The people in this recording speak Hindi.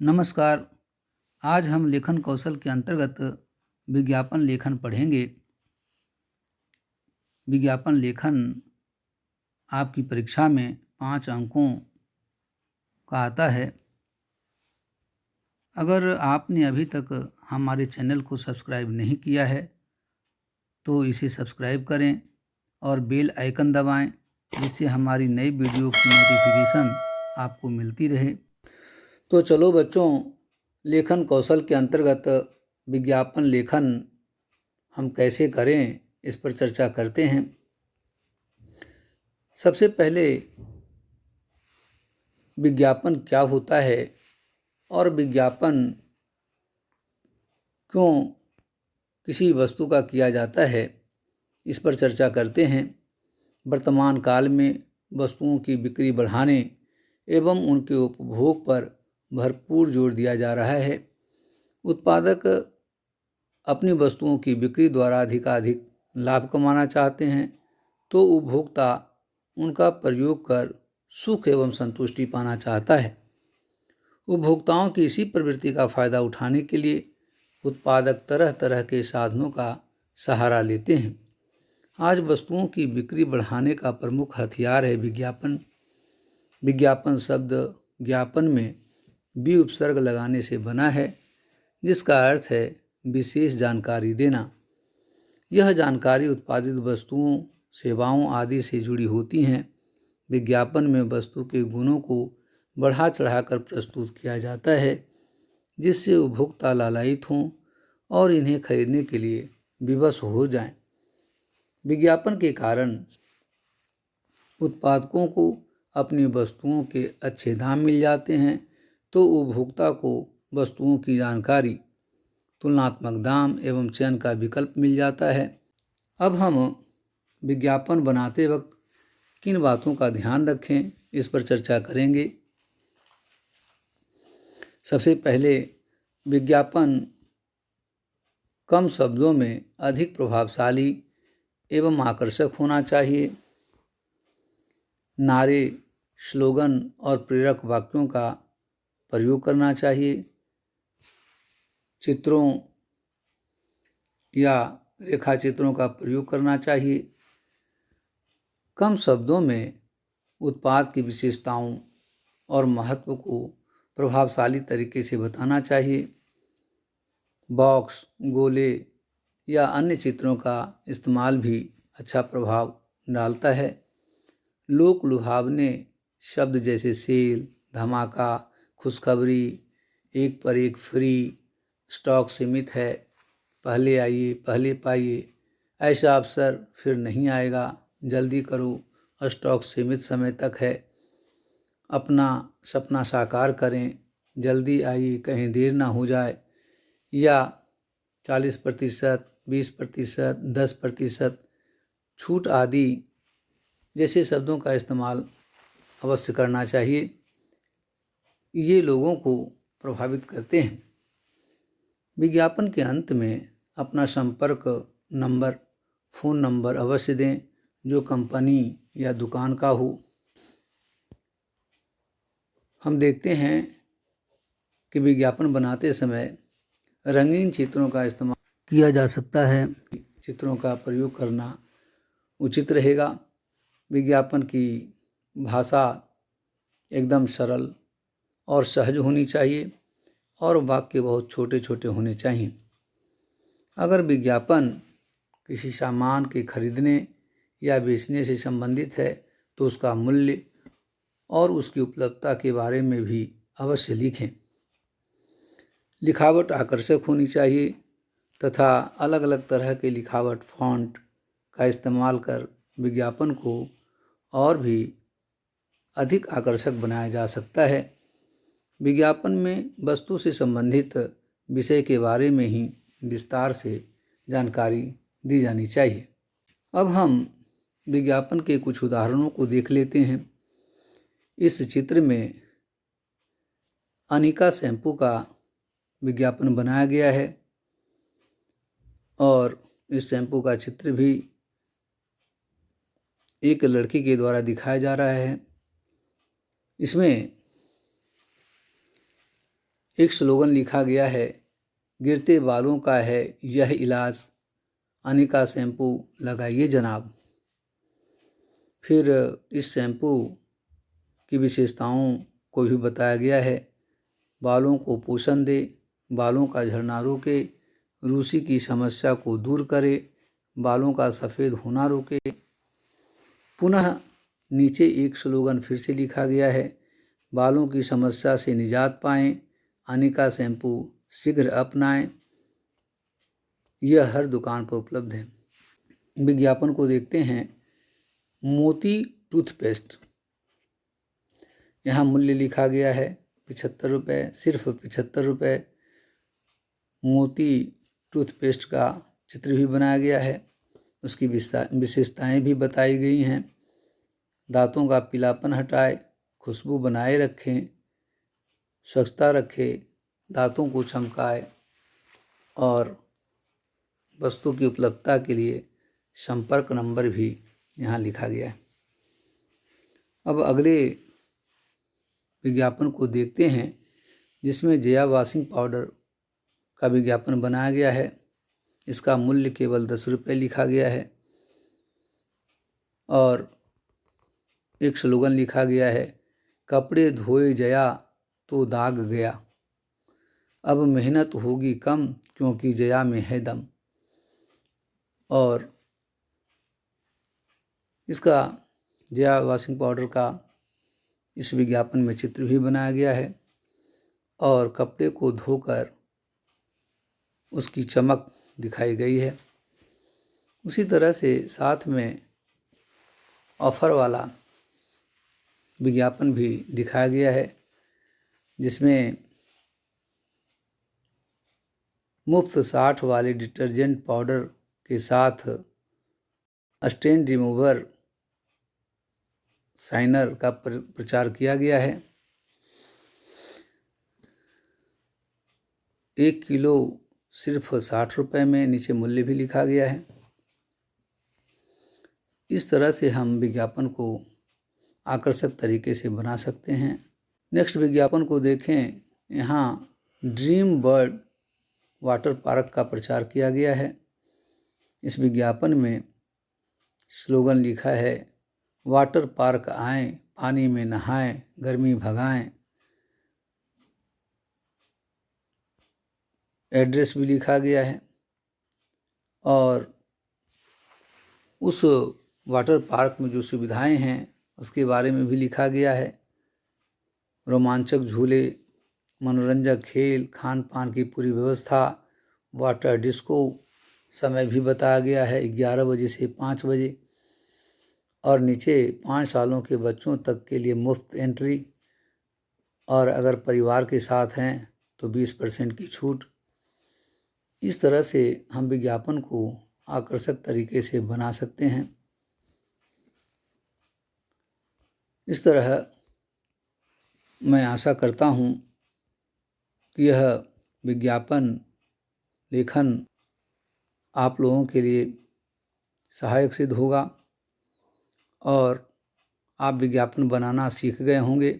नमस्कार। आज हम लेखन कौशल के अंतर्गत विज्ञापन लेखन पढ़ेंगे। विज्ञापन लेखन आपकी परीक्षा में 5 अंकों का आता है। अगर आपने अभी तक हमारे चैनल को सब्सक्राइब नहीं किया है तो इसे सब्सक्राइब करें और बेल आइकन दबाएं, जिससे हमारी नई वीडियो की नोटिफिकेशन आपको मिलती रहे। तो चलो बच्चों, लेखन कौशल के अंतर्गत विज्ञापन लेखन हम कैसे करें इस पर चर्चा करते हैं। सबसे पहले विज्ञापन क्या होता है और विज्ञापन क्यों किसी वस्तु का किया जाता है, इस पर चर्चा करते हैं। वर्तमान काल में वस्तुओं की बिक्री बढ़ाने एवं उनके उपभोग पर भरपूर जोर दिया जा रहा है। उत्पादक अपनी वस्तुओं की बिक्री द्वारा अधिकाधिक लाभ कमाना चाहते हैं, तो उपभोक्ता उनका प्रयोग कर सुख एवं संतुष्टि पाना चाहता है। उपभोक्ताओं की इसी प्रवृत्ति का फायदा उठाने के लिए उत्पादक तरह तरह के साधनों का सहारा लेते हैं। आज वस्तुओं की बिक्री बढ़ाने का प्रमुख हथियार है विज्ञापन। विज्ञापन शब्द ज्ञापन में बी उपसर्ग लगाने से बना है, जिसका अर्थ है विशेष जानकारी देना। यह जानकारी उत्पादित वस्तुओं, सेवाओं आदि से जुड़ी होती हैं। विज्ञापन में वस्तु के गुणों को बढ़ा चढ़ाकर प्रस्तुत किया जाता है, जिससे उपभोक्ता लालायित हों और इन्हें खरीदने के लिए विवश हो जाएं। विज्ञापन के कारण उत्पादकों को अपनी वस्तुओं के अच्छे दाम मिल जाते हैं, तो उपभोक्ता को वस्तुओं की जानकारी, तुलनात्मक दाम एवं चयन का विकल्प मिल जाता है। अब हम विज्ञापन बनाते वक्त किन बातों का ध्यान रखें, इस पर चर्चा करेंगे। सबसे पहले, विज्ञापन कम शब्दों में अधिक प्रभावशाली एवं आकर्षक होना चाहिए। नारे, स्लोगन और प्रेरक वाक्यों का प्रयोग करना चाहिए। चित्रों या रेखाचित्रों का प्रयोग करना चाहिए। कम शब्दों में उत्पाद की विशेषताओं और महत्व को प्रभावशाली तरीके से बताना चाहिए। बॉक्स, गोले या अन्य चित्रों का इस्तेमाल भी अच्छा प्रभाव डालता है। लोक लुभावने शब्द जैसे सेल, धमाका, खुशखबरी, एक पर एक फ्री, स्टॉक सीमित है, पहले आइए पहले पाइए, ऐसा अवसर फिर नहीं आएगा, जल्दी करो, स्टॉक सीमित समय तक है, अपना सपना साकार करें, जल्दी आइए कहीं देर ना हो जाए, या 40%, 20%, 10% छूट आदि जैसे शब्दों का इस्तेमाल अवश्य करना चाहिए। ये लोगों को प्रभावित करते हैं। विज्ञापन के अंत में अपना संपर्क नंबर, फ़ोन नंबर अवश्य दें, जो कंपनी या दुकान का हो। हम देखते हैं कि विज्ञापन बनाते समय रंगीन चित्रों का इस्तेमाल किया जा सकता है। चित्रों का प्रयोग करना उचित रहेगा। विज्ञापन की भाषा एकदम सरल और सहज होनी चाहिए और वाक्य बहुत छोटे छोटे होने चाहिए। अगर विज्ञापन किसी सामान के खरीदने या बेचने से संबंधित है, तो उसका मूल्य और उसकी उपलब्धता के बारे में भी अवश्य लिखें। लिखावट आकर्षक होनी चाहिए तथा अलग अलग तरह के लिखावट फॉन्ट का इस्तेमाल कर विज्ञापन को और भी अधिक आकर्षक बनाया जा सकता है। विज्ञापन में वस्तु से संबंधित विषय के बारे में ही विस्तार से जानकारी दी जानी चाहिए। अब हम विज्ञापन के कुछ उदाहरणों को देख लेते हैं। इस चित्र में अनिका शैम्पू का विज्ञापन बनाया गया है और इस शैम्पू का चित्र भी एक लड़की के द्वारा दिखाया जा रहा है। इसमें एक स्लोगन लिखा गया है, गिरते बालों का है यह इलाज, अनिका शैम्पू लगाइए जनाब। फिर इस शैम्पू की विशेषताओं को भी बताया गया है। बालों को पोषण दे, बालों का झड़ना रोके, रूसी की समस्या को दूर करे, बालों का सफ़ेद होना रोके। पुनः नीचे एक स्लोगन फिर से लिखा गया है, बालों की समस्या से निजात पाएं, अनिका शैम्पू शीघ्र अपनाएं। यह हर दुकान पर उपलब्ध है। विज्ञापन को देखते हैं। मोती टूथपेस्ट, यहाँ मूल्य लिखा गया है 75 रुपये, सिर्फ 75 रुपये। मोती टूथपेस्ट का चित्र भी बनाया गया है, उसकी विशेषताएं भी बताई गई हैं। दांतों का पीलापन हटाए, खुशबू बनाए रखें, स्वच्छता रखे, दांतों को चमकाए और वस्तु की उपलब्धता के लिए संपर्क नंबर भी यहाँ लिखा गया है। अब अगले विज्ञापन को देखते हैं, जिसमें जया वॉशिंग पाउडर का विज्ञापन बनाया गया है। इसका मूल्य केवल 10 रुपये लिखा गया है और एक स्लोगन लिखा गया है, कपड़े धोए जया तो दाग गया, अब मेहनत होगी कम क्योंकि जया में है दम। और इसका जया वॉशिंग पाउडर का इस विज्ञापन में चित्र भी बनाया गया है और कपड़े को धोकर उसकी चमक दिखाई गई है। उसी तरह से साथ में ऑफ़र वाला विज्ञापन भी दिखाया गया है, जिसमें मुफ्त 60 वाले डिटर्जेंट पाउडर के साथ स्टेन रिमूवर शाइनर का प्रचार किया गया है। 1 किलो सिर्फ 60 रुपये में, नीचे मूल्य भी लिखा गया है। इस तरह से हम विज्ञापन को आकर्षक तरीके से बना सकते हैं। नेक्स्ट विज्ञापन को देखें। यहाँ ड्रीम बर्ड वाटर पार्क का प्रचार किया गया है। इस विज्ञापन में स्लोगन लिखा है, वाटर पार्क आएं, पानी में नहाएं, गर्मी भगाएं। एड्रेस भी लिखा गया है और उस वाटर पार्क में जो सुविधाएं हैं उसके बारे में भी लिखा गया है। रोमांचक झूले, मनोरंजक खेल, खान पान की पूरी व्यवस्था, वाटर डिस्को, समय भी बताया गया है 11 बजे से 5 बजे और नीचे 5 सालों के बच्चों तक के लिए मुफ्त एंट्री और अगर परिवार के साथ हैं तो 20% की छूट। इस तरह से हम विज्ञापन को आकर्षक तरीके से बना सकते हैं। इस तरह मैं आशा करता हूँ कि यह विज्ञापन लेखन आप लोगों के लिए सहायक सिद्ध होगा और आप विज्ञापन बनाना सीख गए होंगे।